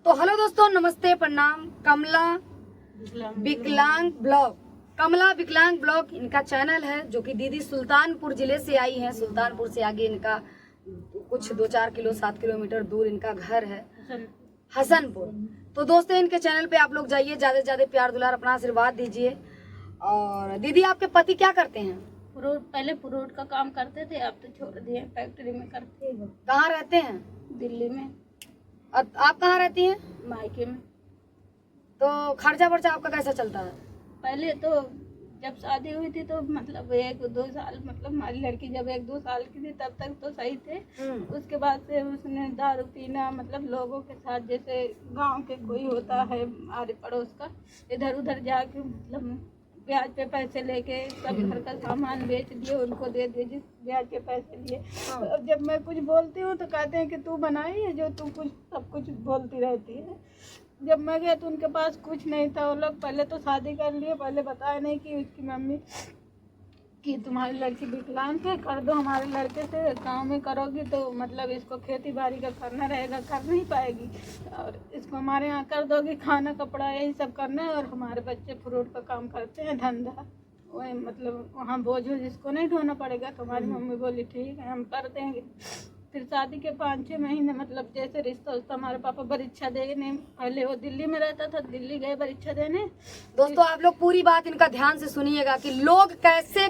तो हेलो दोस्तों, नमस्ते, प्रणाम। कमला विकलांग ब्लॉग इनका चैनल है, जो कि दीदी सुल्तानपुर जिले से आई हैं। सुल्तानपुर से आगे इनका कुछ 2-4 किलो 7 किलोमीटर दूर इनका घर है, हसनपुर। तो दोस्तों, इनके चैनल पे आप लोग जाइए, ज्यादा से ज्यादा प्यार दुलार अपना आशीर्वाद दीजिए। और दीदी, आपके पति क्या करते हैं? पहले फ्रूट का काम करते थे, अब तो छोड़ दिए, फैक्ट्री में करते हैं। कहाँ रहते हैं? दिल्ली में। आप कहाँ रहती हैं? मायके में। तो खर्चा वर्चा आपका कैसा चलता है? पहले तो जब शादी हुई थी तो मतलब 1-2 साल, मतलब हमारी लड़की जब 1-2 साल की थी तब तक तो सही थे। उसके बाद से उसने दारू पीना, मतलब लोगों के साथ, जैसे गांव के कोई होता है आरे पड़ोस का, इधर उधर जाके मतलब ब्याज पे पैसे लेके सब घर का सामान बेच दिए, उनको दे दिए जिस ब्याज के पैसे लिए। तो अब जब मैं कुछ बोलती हूँ तो कहते हैं कि तू बनाई है जो तू कुछ सब कुछ बोलती रहती है। जब मैं गया तो उनके पास कुछ नहीं था। वो लोग पहले तो शादी कर लिए, पहले बताया नहीं कि उसकी मम्मी कि तुम्हारी लड़की विकलांग है, कर दो हमारे लड़के से, गाँव में करोगी तो मतलब इसको खेती बाड़ी का करना रहेगा, कर नहीं पाएगी, और इसको हमारे यहाँ कर दोगी, खाना कपड़ा यही सब करना है, और हमारे बच्चे फ्रूट का काम करते हैं, धंधा वही, मतलब वहाँ बोझ जिसको नहीं ढोना पड़ेगा। तो हमारी मम्मी बोली ठीक है, हम कर देंगे। फिर शादी के 5-6 महीने मतलब जैसे रिश्ता उश्ता, हमारे पापा परीक्षा देने, पहले वो दिल्ली में रहता था, दिल्ली गए परीक्षा देने। दोस्तों, आप लोग पूरी बात इनका ध्यान से सुनिएगा कि लोग कैसे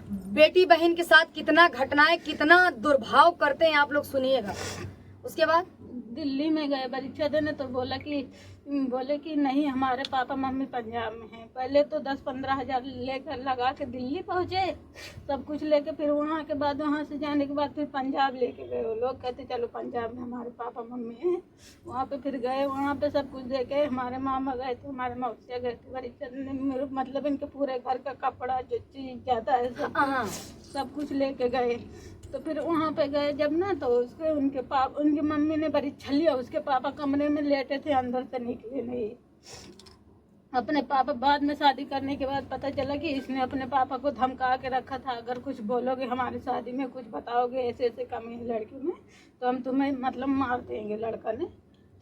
बेटी बहन के साथ कितना घटनाएं, कितना दुर्भाव करते हैं, आप लोग सुनिएगा। उसके बाद दिल्ली में गए परीक्षा देने तो बोले कि नहीं, हमारे पापा मम्मी पंजाब में हैं। पहले तो 10-15 हज़ार लेकर लगा के दिल्ली पहुँचे, सब कुछ लेके, फिर वहाँ के बाद, वहाँ से जाने के बाद फिर पंजाब लेके गए। वो लोग कहते चलो पंजाब में हमारे पापा मम्मी हैं। वहाँ पे फिर गए, वहाँ पे सब कुछ देखे। हमारे मामा गए थे, हमारे मौसिया गए थे परीक्षा देने, मतलब इनके पूरे घर का कपड़ा जो चीज़ जाता है सब कुछ लेके गए। तो फिर वहाँ पे गए जब ना, तो उनकी मम्मी ने परीक्षा लिया, उसके पापा कमरे में लेटे थे, अंदर से निकले नहीं। अपने पापा बाद में शादी करने के बाद पता चला कि इसने अपने पापा को धमका के रखा था, अगर कुछ बोलोगे हमारी शादी में, कुछ बताओगे ऐसे ऐसे कमी है लड़की में, तो हम तुम्हें मतलब मार देंगे, लड़का ने।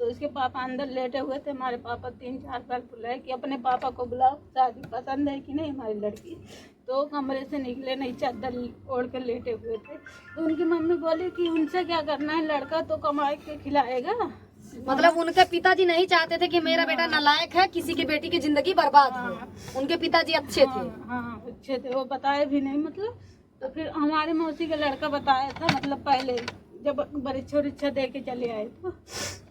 तो इसके पापा अंदर लेटे हुए थे। हमारे पापा 3-4 बार बुलाए कि अपने पापा को बुलाओ, शादी पसंद है कि नहीं हमारी लड़की। तो कमरे से निकले नहीं, चादर ओढ़ के लेटे हुए थे। तो उनकी मम्मी बोली कि उनसे क्या करना है, लड़का तो कमाई के खिलाएगा। मतलब उनके पिताजी नहीं चाहते थे कि मेरा बेटा नालायक है, किसी की बेटी की जिंदगी बर्बाद हो। उनके पिताजी अच्छे थे। हाँ अच्छे थे, वो बताए भी नहीं मतलब। तो फिर हमारे मौसी का लड़का बताया था, मतलब पहले जब परीक्षा दे के चले आए तो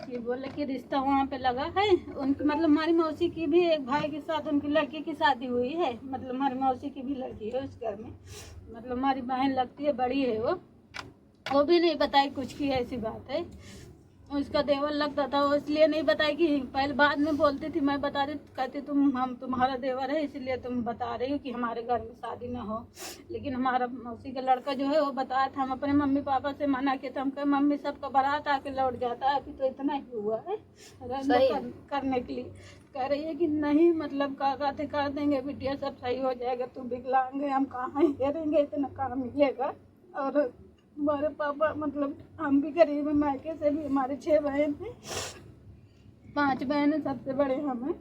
ये बोले कि रिश्ता वहाँ पे लगा है उनकी, मतलब हमारी मौसी की भी एक भाई के साथ उनकी लड़की की शादी हुई है, मतलब हमारी मौसी की भी लड़की है उस घर में, मतलब हमारी बहन लगती है, बड़ी है वो भी नहीं बताई कुछ की ऐसी बात है। उसका देवर लगता था, वो इसलिए नहीं बताई कि पहले बाद में बोलती थी, मैं बता रही, कहती हम तुम्हारा देवर है इसलिए तुम बता रही हो कि हमारे घर में शादी ना हो। लेकिन हमारा मौसी का लड़का जो है वो बताया था। हम अपने मम्मी पापा से मना किया था, हम कहे मम्मी सबका बारात आके लौट जाता है, अभी तो इतना ही हुआ है करने के लिए। कह रही है कि नहीं, मतलब काका थे कर देंगे बिटिया, सब सही हो जाएगा, तुम विकलांग है, हम कहाँ करेंगे, इतना काम मिलेगा। और हमारे पापा मतलब हम भी गरीब हैं, मायके से भी हमारे 6 बहन हैं, 5 बहन हैं, सबसे बड़े हम हैं।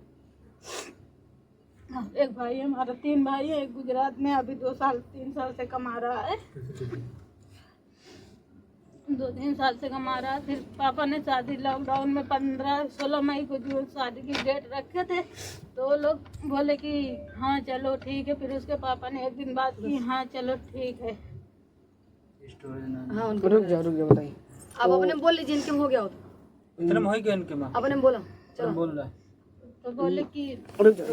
एक भाई है हमारा, 3 भाई है, एक गुजरात में अभी 3 साल से कमा रहा है, 2-3 साल से कमा रहा है। फिर पापा ने शादी लॉकडाउन में 15-16 मई को जो शादी की डेट रखे थे, तो वो लोग बोले कि हाँ चलो ठीक है। फिर उसके पापा ने एक दिन बाद की हाँ चलो ठीक है। हाँ, रुक जाओ बताइए। अब अपने बोल लीजिए, इनके में हो गया हो तो इतना में हो गया इनके मां अपने बोला, चलो बोल रहा है। तो बोले कि रुक जाओ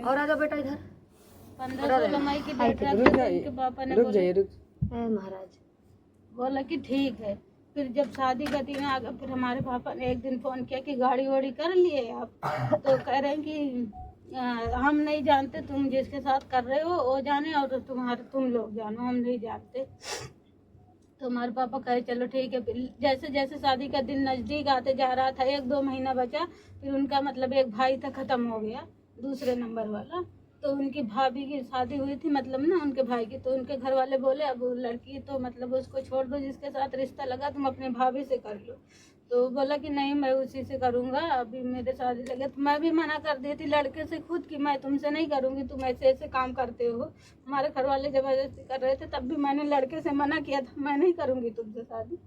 और आ जाओ बेटा इधर। 15-16 मई की डेट रखे थे, इनके पापा ने बोला महाराज बोला कि ठीक है। फिर जब शादी का दिन आ गया, फिर हमारे पापा ने एक दिन फोन किया कि गाड़ी वाड़ी कर लिए आप, तो कह रहे हैं कि हम नहीं जानते, तुम जिसके साथ कर रहे हो वो जाने, और तुम लोग जानो, हम नहीं जानते। तो हमारे पापा कहे चलो ठीक है। फिर जैसे जैसे शादी का दिन नज़दीक आते जा रहा था, 1-2 महीना बचा, फिर उनका मतलब एक भाई था ख़त्म हो गया, दूसरे नंबर वाला। तो उनकी भाभी की शादी हुई थी, मतलब ना उनके भाई की। तो उनके घर वाले बोले अब लड़की तो मतलब उसको छोड़ दो, जिसके साथ रिश्ता लगा तुम अपने भाभी से कर लो। तो बोला कि नहीं मैं उसी से करूंगा, अभी मेरे शादी लगे। तो मैं भी मना कर दी थी लड़के से खुद कि मैं तुमसे नहीं करूंगी, तुम ऐसे ऐसे काम करते हो। हमारे घर वाले जबरदस्ती कर रहे थे, तब भी मैंने लड़के से मना किया था, मैं नहीं करूंगी तुमसे शादी।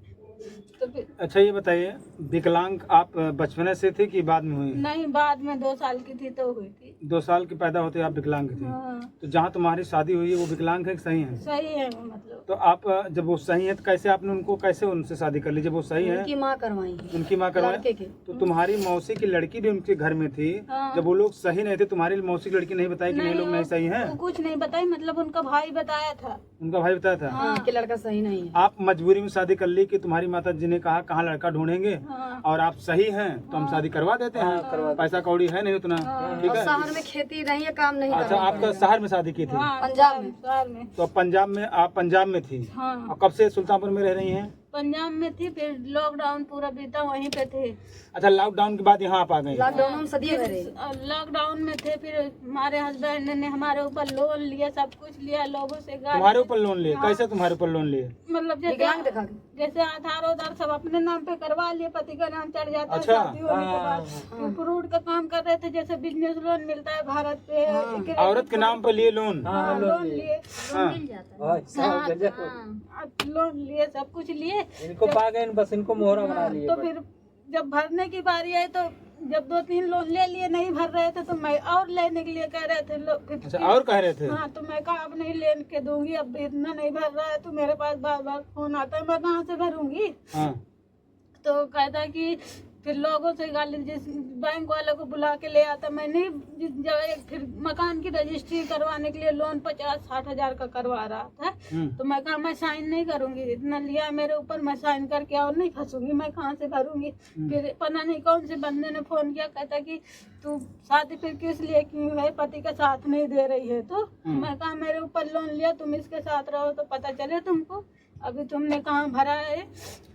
तो फिर अच्छा ये बताइए, विकलांग आप बचपने से थे कि बाद में हुई? नहीं, बाद में 2 साल की थी तो हुई थी। 2 साल के पैदा होते आप विकलांग थे? हाँ, तो जहाँ तुम्हारी शादी हुई है वो विकलांग है कि सही है? सही है वो मतलब। तो आप जब वो सही है तो कैसे आपने उनको कैसे उनसे शादी कर ली जब वो सही है? उनकी माँ करवाई है, उनकी माँ करवाई? लड़के के। तो तुम्हारी मौसी की लड़की भी उनके घर में थी, हाँ। जब वो लोग सही नहीं थे तुम्हारी मौसी की लड़की नहीं बताई कि नहीं लोग नहीं सही हैं? वो कुछ नहीं बताई, मतलब उनका भाई बताया था। उनका भाई बताया था? हाँ। कि लड़का सही नहीं है। आप मजबूरी में शादी कर ली कि तुम्हारी माता जी ने कहा कहाँ लड़का ढूंढेंगे हाँ। और आप सही हैं तो हम शादी करवा देते हैं, पैसा कौड़ी है नहीं उतना, ठीक और है? शहर में खेती नहीं है, काम नहीं अच्छा, करना आपका शहर में शादी की थी? हाँ, पंजाब में। शहर में। तो पंजाब में, आप पंजाब में थी हाँ, और कब से सुल्तानपुर में रह रही हैं? पंजाब में थी, फिर लॉकडाउन पूरा बीता वहीं पे थे। अच्छा, लॉकडाउन के बाद यहाँ आप आ गई? लॉकडाउन में सदियों में रहे। लॉकडाउन में थे, फिर हमारे हस्बैंड ने हमारे ऊपर लोन लिया, सब कुछ लिया, लोगों से तुम्हारे ऊपर लोन लिए? कैसे तुम्हारे ऊपर लोन लिए? मतलब विकलांग दिखा के। जैसे आधार उधार सब अपने नाम पे करवा लिए, पति का नाम चढ़ जाता है अच्छा। शादी होने के बाद। फिर फ्रूट का काम कर रहे थे, जैसे बिजनेस लोन मिलता है भारत पे। औरत के नाम पर लिए लोन? हाँ, लोन लिए। हाँ। लोन लिए, सब कुछ लिए। इनको पा गए, बस इनको मोहरा बना लिए। तो फिर जब भरने की बारी आई तो जब 2-3 लोन ले लिए, नहीं भर रहे थे तो मैं और लेने के लिए कह रहे थे लोग। अच्छा, और कह रहे थे? हाँ, तो मैं कहा अब नहीं ले के दूंगी, अब इतना नहीं भर रहा है तो मेरे पास बार बार फोन आता है, मैं कहाँ से भरूंगी। हाँ। तो कहता है कि फिर लोगों से गाली, जिस बैंक वाले को बुला के ले आता, मैं नहीं फिर मकान की रजिस्ट्री करवाने के लिए लोन 50-60 हजार का करवा रहा था। तो मैं कहा मैं साइन नहीं करूंगी, इतना लिया मेरे ऊपर, मैं साइन करके और नहीं फंसूंगी, मैं कहाँ से भरूंगी। फिर पता नहीं कौन से बंदे ने फोन किया, कहता कि तू शादी फिर किस लिए की है, पति का साथ नहीं दे रही है। तो मैं कहा मेरे ऊपर लोन लिया, तुम इसके साथ रहो तो पता चले तुमको, अभी तुमने कहाँ भरा है।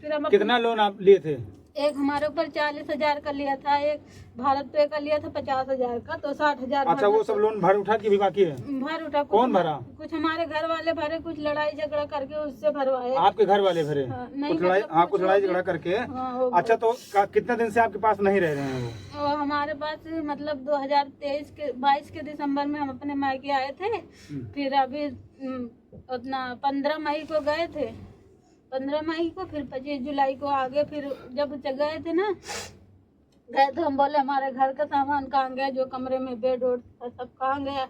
फिर हम कितना लोन आप लिए थे? एक हमारे ऊपर 40 हजार का लिया था, एक भारत पे का लिया था 50 हजार का, तो 60 हजार। अच्छा, वो सब लोन भर उठा के भी बाकी है? भर उठा। कौन भरा? कुछ हमारे घर वाले भरे, कुछ लड़ाई झगड़ा करके उससे भरवाए। आपके घर वाले भरे? हाँ, नहीं, कुछ लड़ाई, मतलब हाँ, कुछ कुछ लड़ाई हो झगड़ा करके। हाँ, हो अच्छा, तो कितने दिन से आपके पास नहीं रह रहे हैं वो? और हमारे पास मतलब 22 के दिसंबर में हम अपने मायके आए थे। फिर अभी उतना 15 मई को गए थे, 15 मई को, फिर 25 जुलाई को आ गए। फिर जब गए थे ना, गए तो हम बोले हमारे घर का सामान कहाँ गया, जो कमरे में बेड वोड था सब कहाँ गया।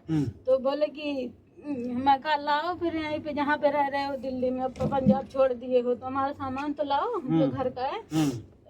तो बोले कि मैं कहा लाओ फिर यहीं पे जहाँ पे रह रहे हो दिल्ली में, अब तो पंजाब छोड़ दिए हो, तो हमारा सामान तो लाओ जो घर का है।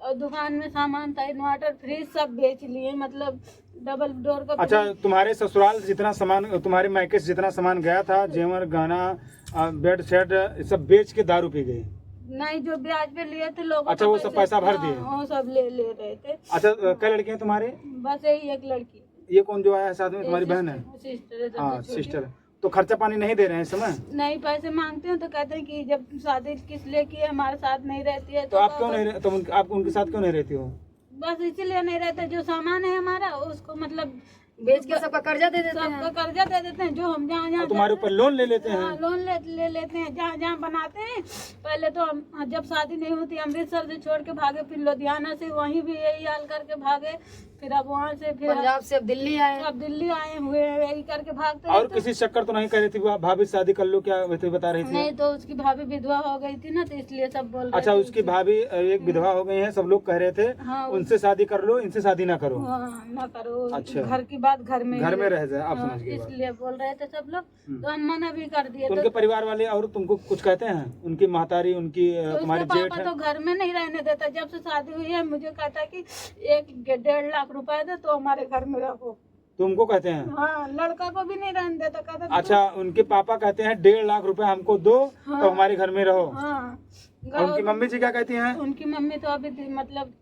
और दुकान में सामान था, इन्वर्टर फ्रिज सब बेच लिए, मतलब डबल डोर का। अच्छा, तुम्हारे ससुराल जितना सामान, तुम्हारे मायके से जितना सामान गया था, जेवर गहना बेड सेट सब बेच के दारू पी गई? नहीं, जो ब्याज पे लिए थे लोग। अच्छा, वो सब पैसा भर दिए? वो सब ले रहे थे। अच्छा, कई लड़के हैं तुम्हारे? बस यही एक लड़की। ये कौन जो आया साथ में, तुम्हारी बहन है? सिस्टर है। हाँ, सिस्टर। तो खर्चा पानी नहीं दे रहे हैं इस समय? नहीं, पैसे मांगते हैं तो कहते हैं कि जब शादी किस लिए की है, हमारे साथ नहीं रहती है। तो आप क्यों नहीं तो आप उनके साथ क्यों नहीं रहती हो? बस इसीलिए नहीं रहते, जो सामान है हमारा उसको मतलब बेच के सबका कर्जा दे देते हैं। सबका कर्जा दे देते हैं, जो हम जहाँ तुम्हारे ऊपर लोन ले लेते हैं? लोन ले लेते हैं, जहाँ जहाँ बनाते हैं। पहले तो हम जब शादी नहीं होती अमृतसर से छोड़ के भागे, फिर लुधियाना से वहीं भी यही हाल करके भागे, फिर अब वहाँ से फिर पंजाब से अब दिल्ली आए। अब दिल्ली आए हुए हैं, यही करके भागते हैं। और किसी चक्कर तो नहीं कर रही थी भाभी शादी कर लो, क्या वैसे बता रही थी? नहीं, तो उसकी भाभी विधवा हो गई थी ना, तो इसलिए सब बोल रहे अच्छा, थे। उसकी भाभी एक विधवा हो गई है, सब लोग कह रहे थे हाँ, उनसे शादी कर लो, इनसे शादी ना करो। हाँ, ना करो। अच्छा। घर की बात घर में रह जाए, आप हाँ, समझ गए बात। इसलिए बोल रहे थे सब लोग, तो हम मना भी कर दिए। तो उनके परिवार वाले और तुमको कुछ कहते हैं? उनकी महतारी, उनकी तुम्हारी उसके जेठ पापा है? तो घर में नहीं रहने देता। जब से शादी हुई है मुझे कहता कि 1-1.5 लाख रुपए दे तो हमारे घर में रहो। तुमको कहते हैं? हाँ, लड़का को भी नहीं रहने देता, कहता अच्छा, उनके पापा कहते हैं 1.5 लाख रुपए हमको दो, हाँ, तो हमारे घर में रहो। हाँ। और उनकी मम्मी जी क्या कहती हैं? उनकी मम्मी तो अभी मतलब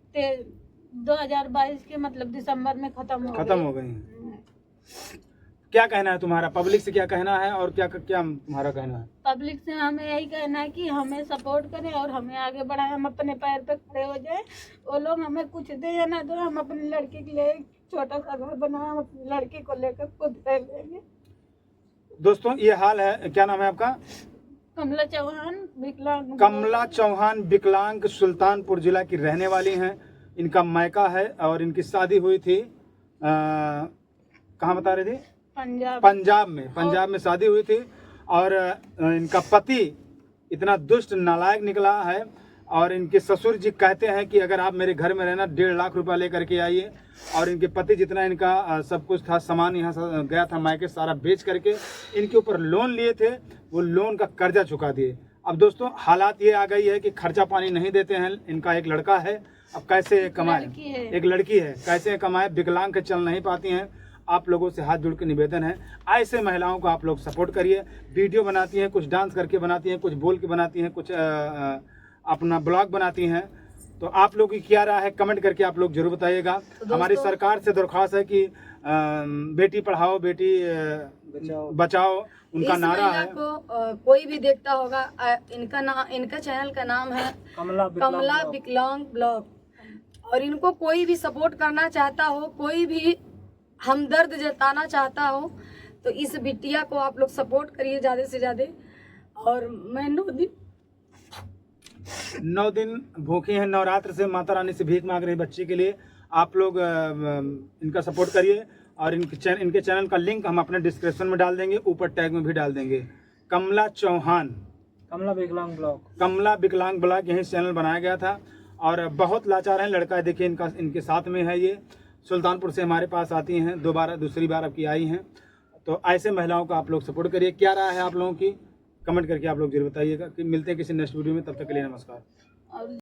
2022 के मतलब दिसंबर में खत्म हो गई। क्या कहना है तुम्हारा? पब्लिक से क्या कहना है और क्या क्या तुम्हारा कहना है? पब्लिक से हमें यही कहना है कि हमें सपोर्ट करें और हमें आगे बढ़ाएं, हम अपने पैर पे खड़े हो जाएं। वो लोग हमें कुछ दे या ना दो, हम अपनी लड़की के लिए छोटा सा घर बनाए, हम अपनी लड़की को लेकर खुद रह लेंगे। दोस्तों, ये हाल है। क्या नाम है आपका? कमला चौहान विकलांग। कमला चौहान विकलांग सुल्तानपुर जिला की रहने वाली हैं। इनका मायका है और इनकी शादी हुई थी कहाँ बता रहे थे? पंजाब में शादी हुई थी। और इनका पति इतना दुष्ट नालायक निकला है और इनके ससुर जी कहते हैं कि अगर आप मेरे घर में रहना 1.5 लाख रुपया लेकर के आइए। और इनके पति जितना इनका सब कुछ था, सामान यहाँ से गया था मायके सारा बेच करके इनके ऊपर लोन लिए थे, वो लोन का कर्जा चुका दिए। अब दोस्तों हालात ये आ गई है कि खर्चा पानी नहीं देते हैं। इनका एक लड़का है, अब कैसे कमाए? एक लड़की है, कैसे कमाए? विकलांग के चल नहीं पाती हैं। आप लोगों से हाथ जोड़ के निवेदन है, ऐसे महिलाओं को आप लोग सपोर्ट करिए। वीडियो बनाती हैं, कुछ डांस करके बनाती हैं, कुछ बोल के बनाती हैं, कुछ अपना ब्लॉग बनाती हैं। तो आप लोग की क्या राय है कमेंट करके आप लोग जरूर बताइएगा। तो हमारी सरकार से दरख्वास्त है कि बेटी पढ़ाओ बेटी बचाओ उनका इस नारा महिला है। को कोई भी देखता होगा, इनका चैनल का नाम है कमला विकलांग ब्लॉग। और इनको कोई भी सपोर्ट करना चाहता हो, कोई भी हमदर्द जताना चाहता हो तो इस बिटिया को आप लोग सपोर्ट करिए ज़्यादा से ज़्यादा। और मैं 9 दिन भूखी हैं, नवरात्र से माता रानी से भीख मांग रही बच्ची के लिए। आप लोग इनका सपोर्ट करिए और इनके चैनल का लिंक हम अपने डिस्क्रिप्शन में डाल देंगे, ऊपर टैग में भी डाल देंगे। कमला चौहान कमला विकलांग ब्लॉग यही चैनल बनाया गया था। और बहुत लाचार हैं। लड़का देखिए इनके साथ में है, ये सुल्तानपुर से हमारे पास आती हैं, दूसरी बार अब की आई हैं। तो ऐसे महिलाओं को आप लोग सपोर्ट करिए। क्या राय है आप लोगों की कमेंट करके आप लोग जरूर बताइएगा। कि मिलते हैं किसी नेक्स्ट वीडियो में, तब तक के लिए नमस्कार।